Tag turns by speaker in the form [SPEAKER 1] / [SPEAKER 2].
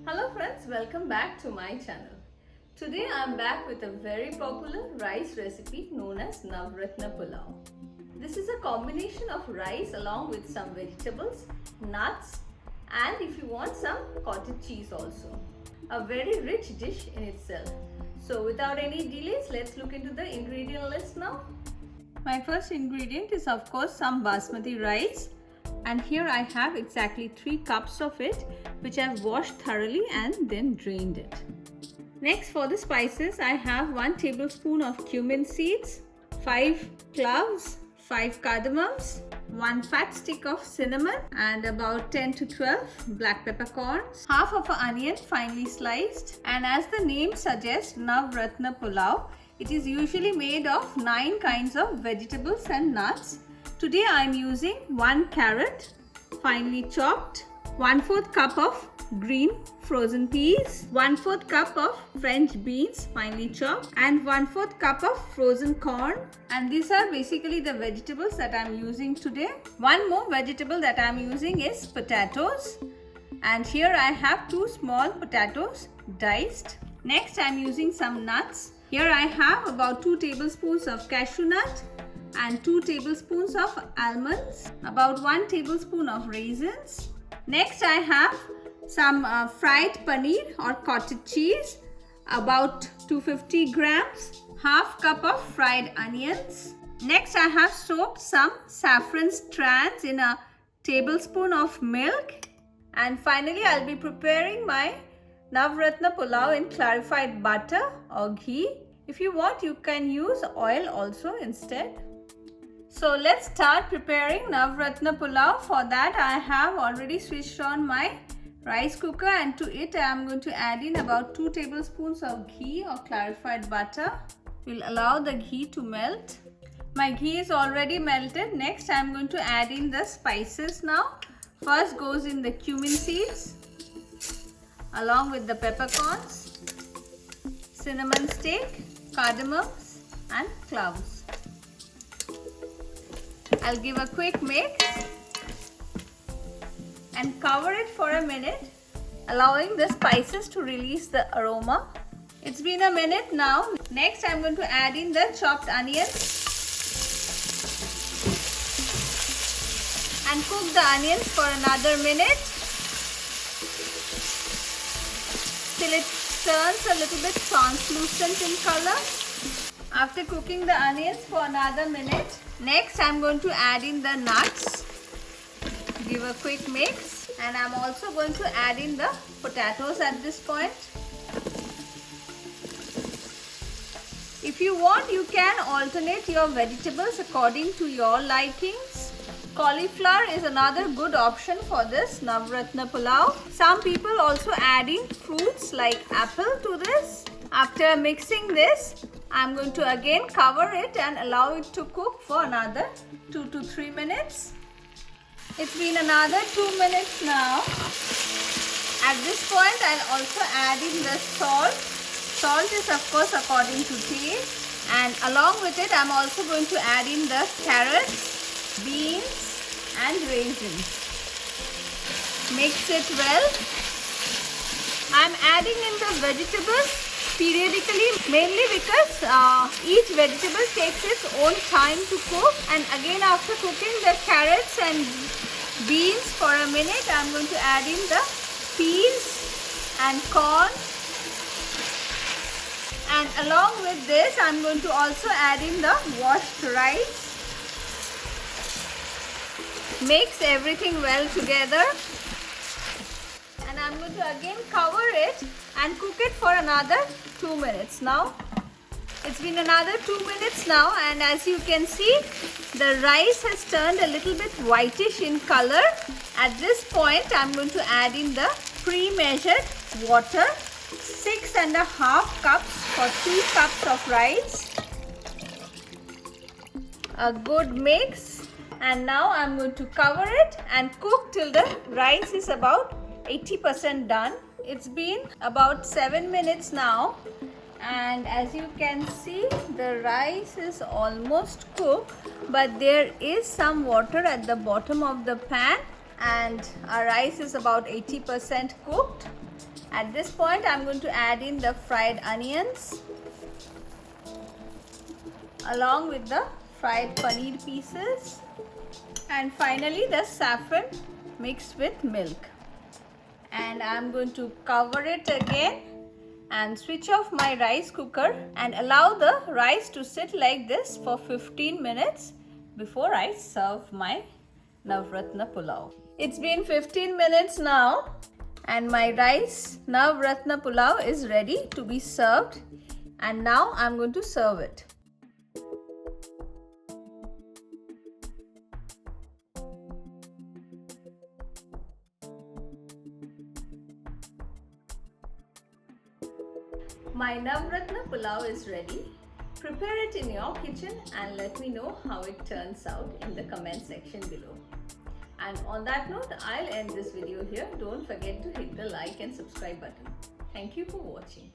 [SPEAKER 1] Hello friends, welcome back to my channel. Today I am back with a very popular rice recipe known as Navaratna Pulao. This is a combination of rice along with some vegetables, nuts, and if you want, some cottage cheese also. A very rich dish in itself. So without any delays, let's look into the ingredient list now. My first ingredient is of course some basmati rice. And here I have exactly 3 cups of it, which I've washed thoroughly and then drained it. Next, for the spices, I have 1 tablespoon of cumin seeds, 5 cloves, 5 cardamoms, 1 fat stick of cinnamon, and about 10 to 12 black peppercorns, half of an onion finely sliced. And as the name suggests, Navaratna Pulao, it is usually made of 9 kinds of vegetables and nuts. Today I am using 1 carrot finely chopped, 1/4 cup of green frozen peas, 1/4 cup of French beans finely chopped, and 1/4 cup of frozen corn. And these are basically the vegetables that I am using today. One more vegetable that I am using is potatoes. And here I have 2 small potatoes diced. Next I am using some nuts. Here I have about 2 tablespoons of cashew nut and 2 tablespoons of almonds, about 1 tablespoon of raisins. Next I have some fried paneer or cottage cheese, about 250 grams, half cup of fried onions. Next I have soaked some saffron strands in a tablespoon of milk. And finally I'll be preparing my Navaratna Pulao in clarified butter or ghee. If you want, you can use oil also instead. So let's start preparing Navaratna Pulao. For that I have already switched on my rice cooker, and to it I am going to add in about 2 tablespoons of ghee or clarified butter. We'll allow the ghee to melt. My ghee is already melted. Next I am going to add in the spices now. First goes in the cumin seeds along with the peppercorns, cinnamon stick, cardamoms and cloves. I'll give a quick mix and cover it for a minute, allowing the spices to release the aroma. It's been a minute now. Next I'm going to add in the chopped onions and cook the onions for another minute till it turns a little bit translucent in color. After cooking the onions for another minute, next I'm going to add in the nuts. Give a quick mix, and I'm also going to add in the potatoes at this point. If you want, you can alternate your vegetables according to your likings. Cauliflower is another good option for this Navaratna Pulao. Some people also add in fruits like apple to this. After mixing this, I'm going to again cover it and allow it to cook for another 2 to 3 minutes. It's been another 2 minutes now. At this point, I'll also add in the salt. Salt is of course according to taste. And along with it, I'm also going to add in the carrots, beans and raisins. Mix it well. I'm adding in the vegetables periodically, mainly because each vegetable takes its own time to cook. And again, after cooking the carrots and beans for a minute, I'm going to add in the peas and corn. And along with this, I'm going to also add in the washed rice. Mix everything well together. And I'm going to again cover it and cook it for another 2 minutes now. It's been another 2 minutes now, and as you can see, the rice has turned a little bit whitish in color. At this point, I'm going to add in the pre-measured water, 6.5 cups for 3 cups of rice. A good mix, and now I'm going to cover it and cook till the rice is about 80% done. It's been about 7 minutes now, and as you can see, the rice is almost cooked, but there is some water at the bottom of the pan, and our rice is about 80% cooked. At this point, I'm going to add in the fried onions along with the fried paneer pieces, and finally the saffron mixed with milk. And I'm going to cover it again and switch off my rice cooker and allow the rice to sit like this for 15 minutes before I serve my Navaratna Pulao. It's been 15 minutes now and my rice Navaratna Pulao is ready to be served, and now I'm going to serve it. My Navaratna Pulao is ready. Prepare it in your kitchen and let me know how it turns out in the comment section below. And on that note, I'll end this video here. Don't forget to hit the like and subscribe button. Thank you for watching.